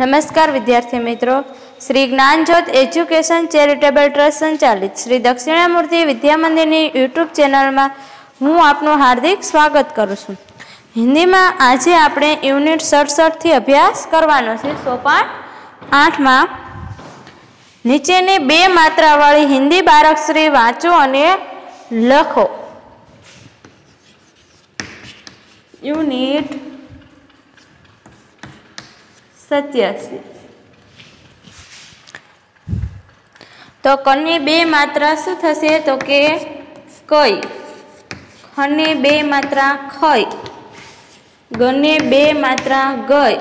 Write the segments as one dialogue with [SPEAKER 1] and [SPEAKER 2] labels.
[SPEAKER 1] नमस्कार विद्यार्थी मित्रों, Shri Dnyanjyot education charitable trust संचालित श्री दक्षिणामूर्ति विद्या मंदिर की यूट्यूब चेनल में हूँ आपनु हार्दिक स्वागत करूँ छूँ। हिंदी में आज आपणे यूनिट 67 थी अभ्यास करवानो छे। सोपान 8 में नीचेनी बे मात्रावाળી हिंदी बाराक्षरी वाँचो अने लखो। यूनिट 87 तो कनी बे मात्रा शू थशे तो के कई, खने बे मात्रा खई, गने बे मात्रा गई,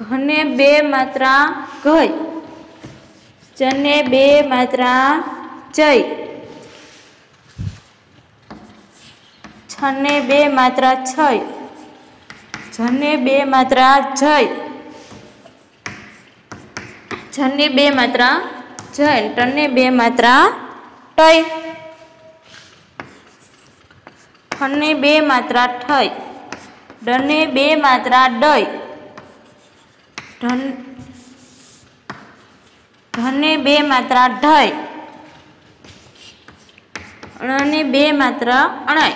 [SPEAKER 1] घने बे मात्रा गई, चने बे मात्रा जई, छने बे मात्रा छई, जने बे मात्रा जय, जने बे मात्रा जय, टने बे मात्रा टय, खने बे मात्रा ठय, डने बे मात्रा डय, धने बे मात्रा ढय, अणे बे मात्रा अणाय,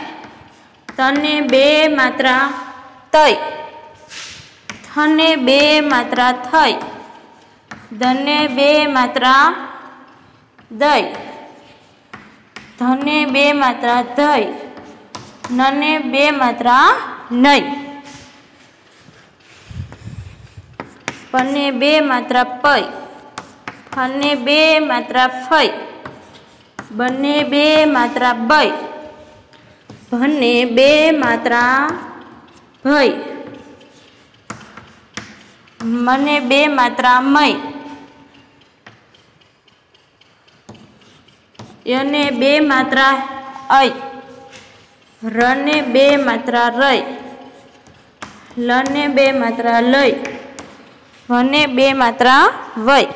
[SPEAKER 1] तने बे मात्रा तय, थने बे मात्रा थई, दने बे मात्रा दई, धने बे मात्रा दई, नने बे मात्रा नई, पने बे मात्रा पई, फने बे मात्रा फई, बने बे मात्रा बई, भने बे मात्रा भई, मने बे मात्रा मई, यने बे मात्रा ऐ, रने बे मात्रा रई, लने बे मात्रा लई, वने बे मात्रा वई,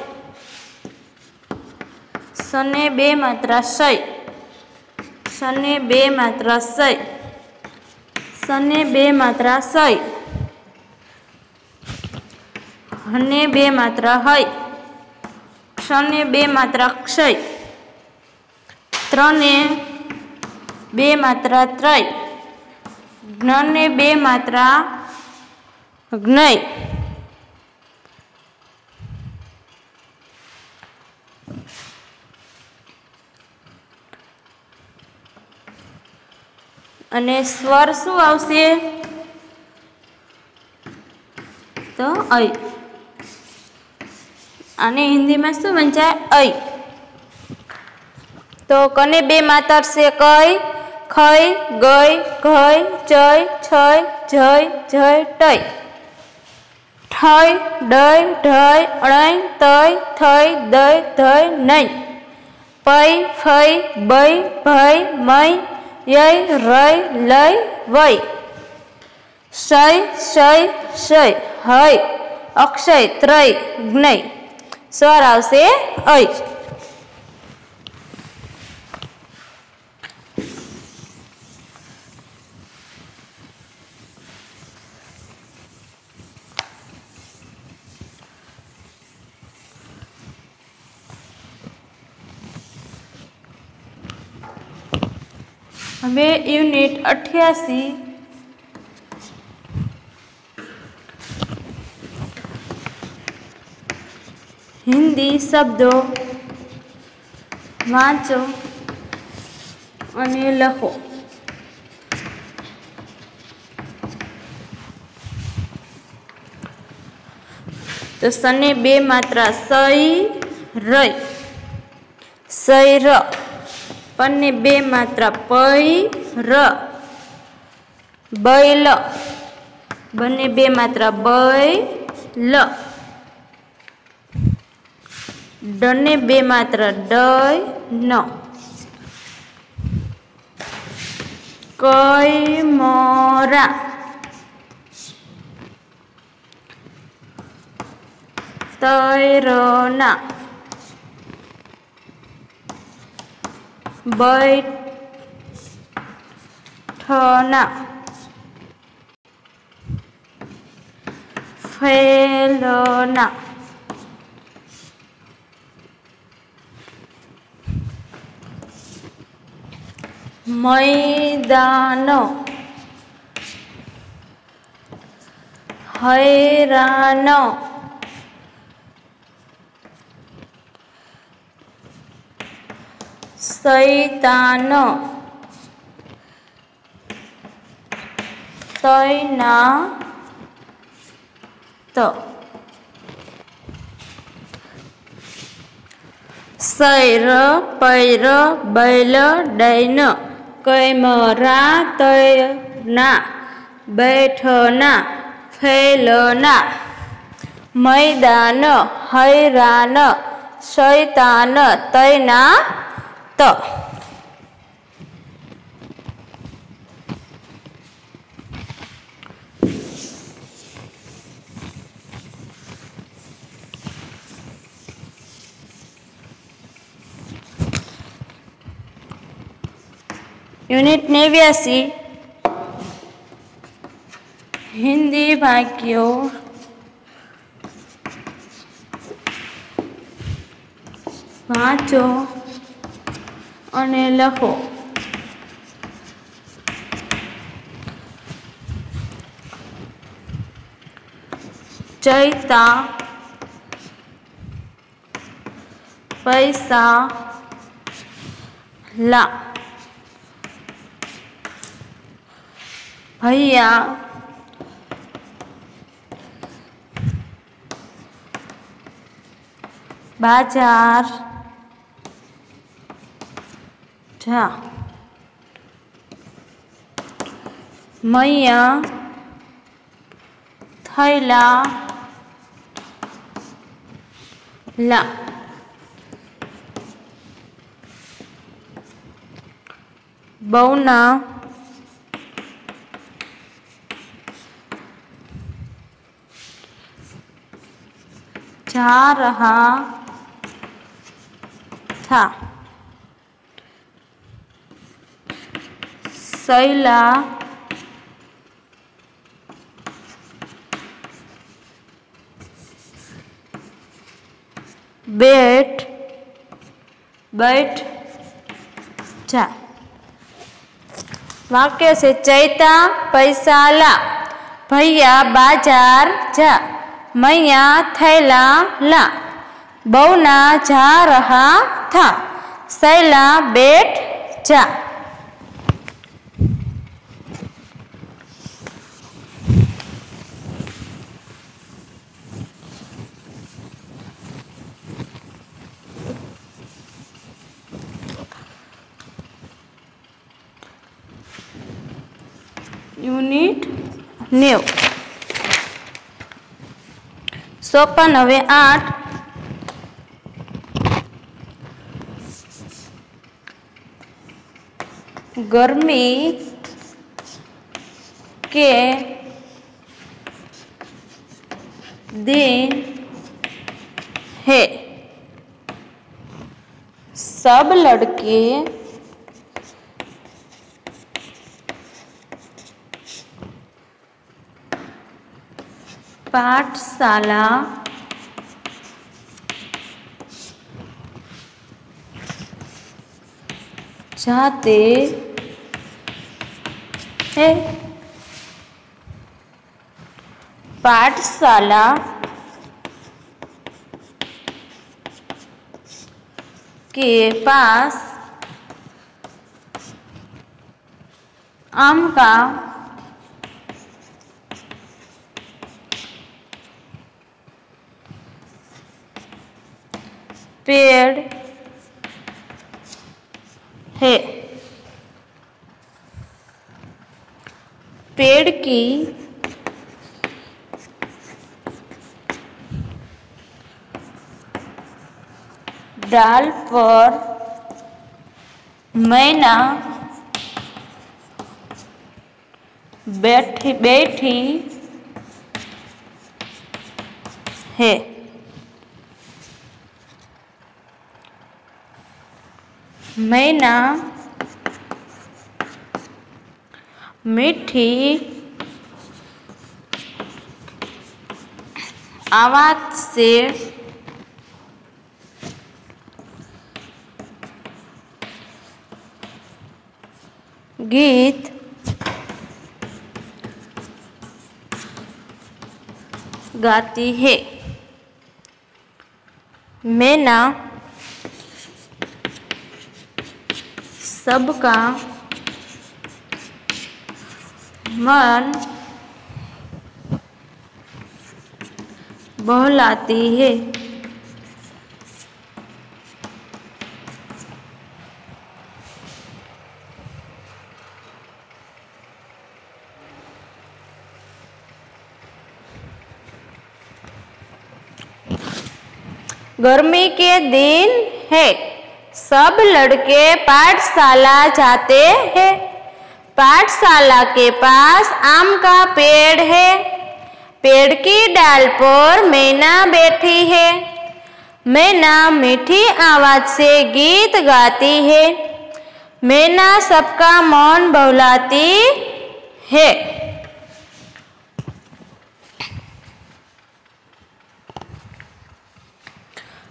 [SPEAKER 1] सने बे मात्रा सई, सने बे मात्रा सई, सने बे मात्रा सई, हने बे मात्रा हई, क्षने बे मात्रा क्षय, त्रने बे मात्रा त्रय, ज्ञने बे मात्रा ज्ञय, अने स्वर शू आवशे तो ऐ। आने हिंदी में शू वंचाय ऐ। तो कने बे मात्रा से कई, खई, गई, घई, चय, छय, झय, झय, टय, ठय, डय, ढय, अणय, तय, थय, दय, धय, नय, पै, फै, बै, भय, मय, यै, रय, लय, वय, शय, शय, शय, हय, अक्षय, त्रय, ज्ञय। स्वर आवशे ऐ। हवे यूनिट 88 हिंदी शब्दों वाँचो अने लखो। तो सने बे मात्रा सई रई, सैर, पन्ने बे मात्रा पई र, बैल, बने बे मात्रा बै ल, डने बे मात्रा डय न, कई मोरा, तैरना, बैठना, फेलना, मैदान, हैरान, शैतान, तैनात, सैर, पैर, बैल, डैन, कैमरा, तैरना, बैठना, फैलना, मैदान, हैरान, शैतान, तैनात। यूनिट 89 हिंदी वाक्यों वाँचो अने लखो। चैता, पैसा, ला, भैया, बाजार, जा, मैया, थैला, ला, बौना, जा रहा था, सैला, बैठ, बैठ जा। वाक्य से चैता पैसा ला, भैया बाजार जा, मैया थैला ला, बौना जा रहा था, सैला बैठ जा। यूनिट 9 सोपान हवे 8 गर्मी के दिन है, सब लड़के पाठशाला जाते हैं। पाठशाला के पास आम का पेड़ है। पेड़ की डाल पर मैना बैठी बैठी है। मैना मीठी आवाज से गीत गाती है। मैना सबका मन बहलाती है। गर्मी के दिन है, सब लड़के पाठशाला जाते हैं। पाठशाला के पास आम का पेड़ है। पेड़ की डाल पर मैना बैठी है। मैना मीठी आवाज से गीत गाती है। मैना सबका मन बहलाती है।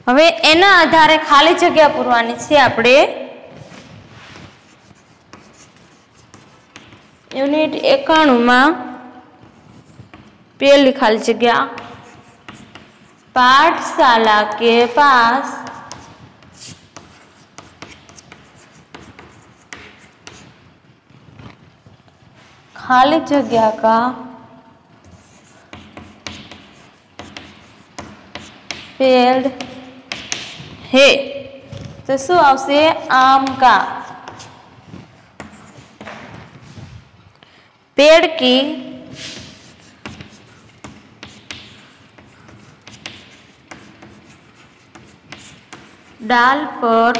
[SPEAKER 1] હવે એના આધારે ખાલી જગ્યા પૂરવાની છે આપણે। યુનિટ 91 માં पहली खाली जगह, पाठशाला के पास खाली जगह का पेड़ है। तो शू आवशे? आम का। पेड़ की डाल पर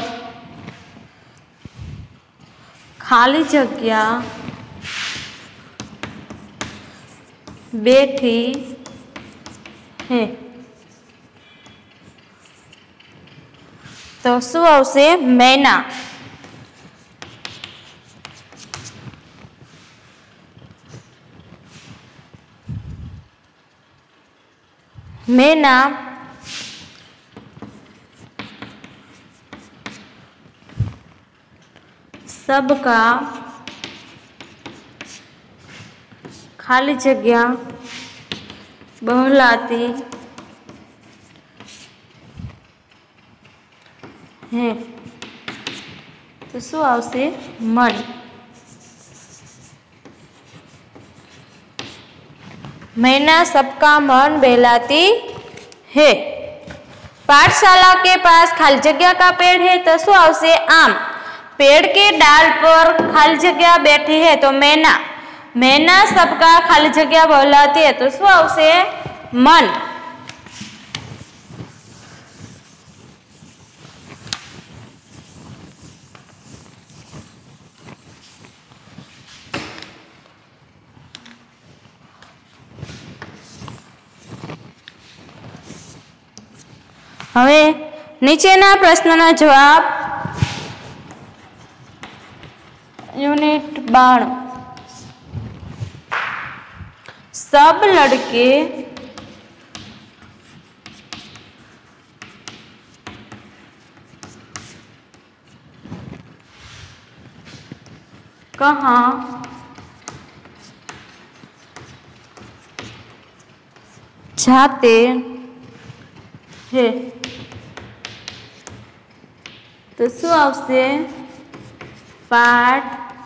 [SPEAKER 1] खाली जगह बैठी है। तो शू आवशे? मैना। मैना सबका खाली जगह बहलाती है। तो शू आवशे? मन। मैना सबका मन बहलाती है। पाठशाला के पास खाली जगह का पेड़ है। तो शू आवशे? आम। पेड़ के डाल पर खाली जगह बैठी है। तो मैना। मैना सबका खाली जगह बहलाती है। तो शू आवशे? मन। हवे नीचेना प्रश्नोना जवाब। यूनिट 92। सब लड़के कहाँ जाते हैं? तो शू आवशे? पाठशाला।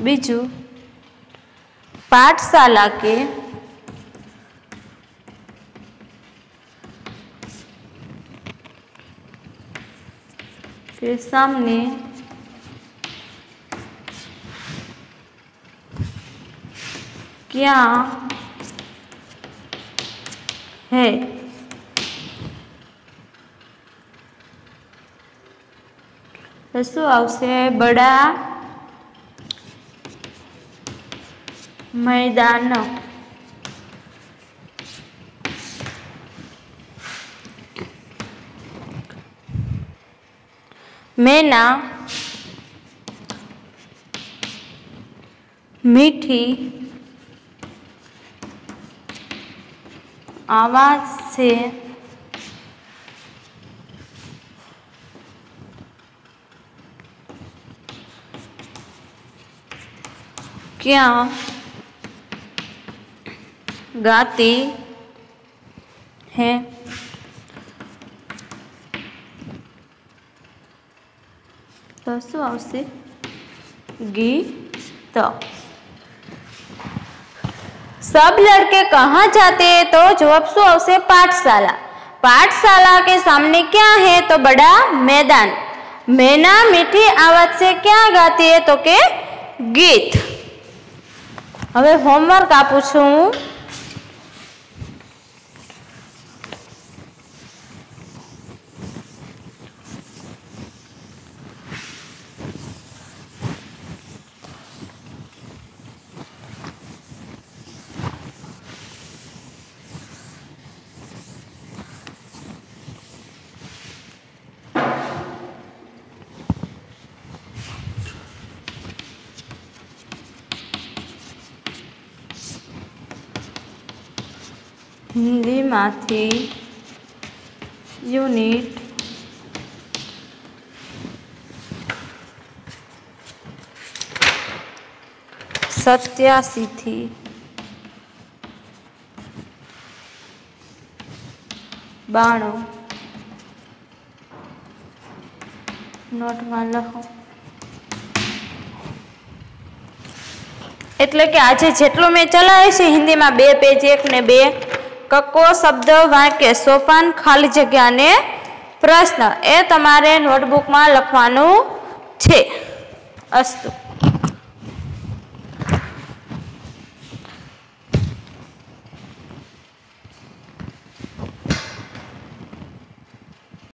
[SPEAKER 1] बीजू, पाठशाला के सामने क्या है? तो शू आवशे? बड़ा मैदान। मैना मीठी आवाज से क्या गाती है? तो શું આવશે? गीत। सब लड़के कहाँ जाते हैं? तो जवाब શું આવશે? पाठशाला। पाठशाला के सामने क्या है? तो बड़ा मैदान। मैना मीठी आवाज से क्या गाती है? तो के गीत। હવે હોમવર્ક આપું છું। हिंदी माथी यूनिट 87 थी 92 नोट में लखो। એટલે કે આજે જેટલો મેં ચલાવ્યો છે હિન્દીમાં 2 પેજ 1 ને 2 કક્કો શબ્દ વાક્ય સોપાન ખાલી જગ્યા ને પ્રશ્ન એ તમારે નોટબુકમાં લખવાનું છે। અસ્તુ।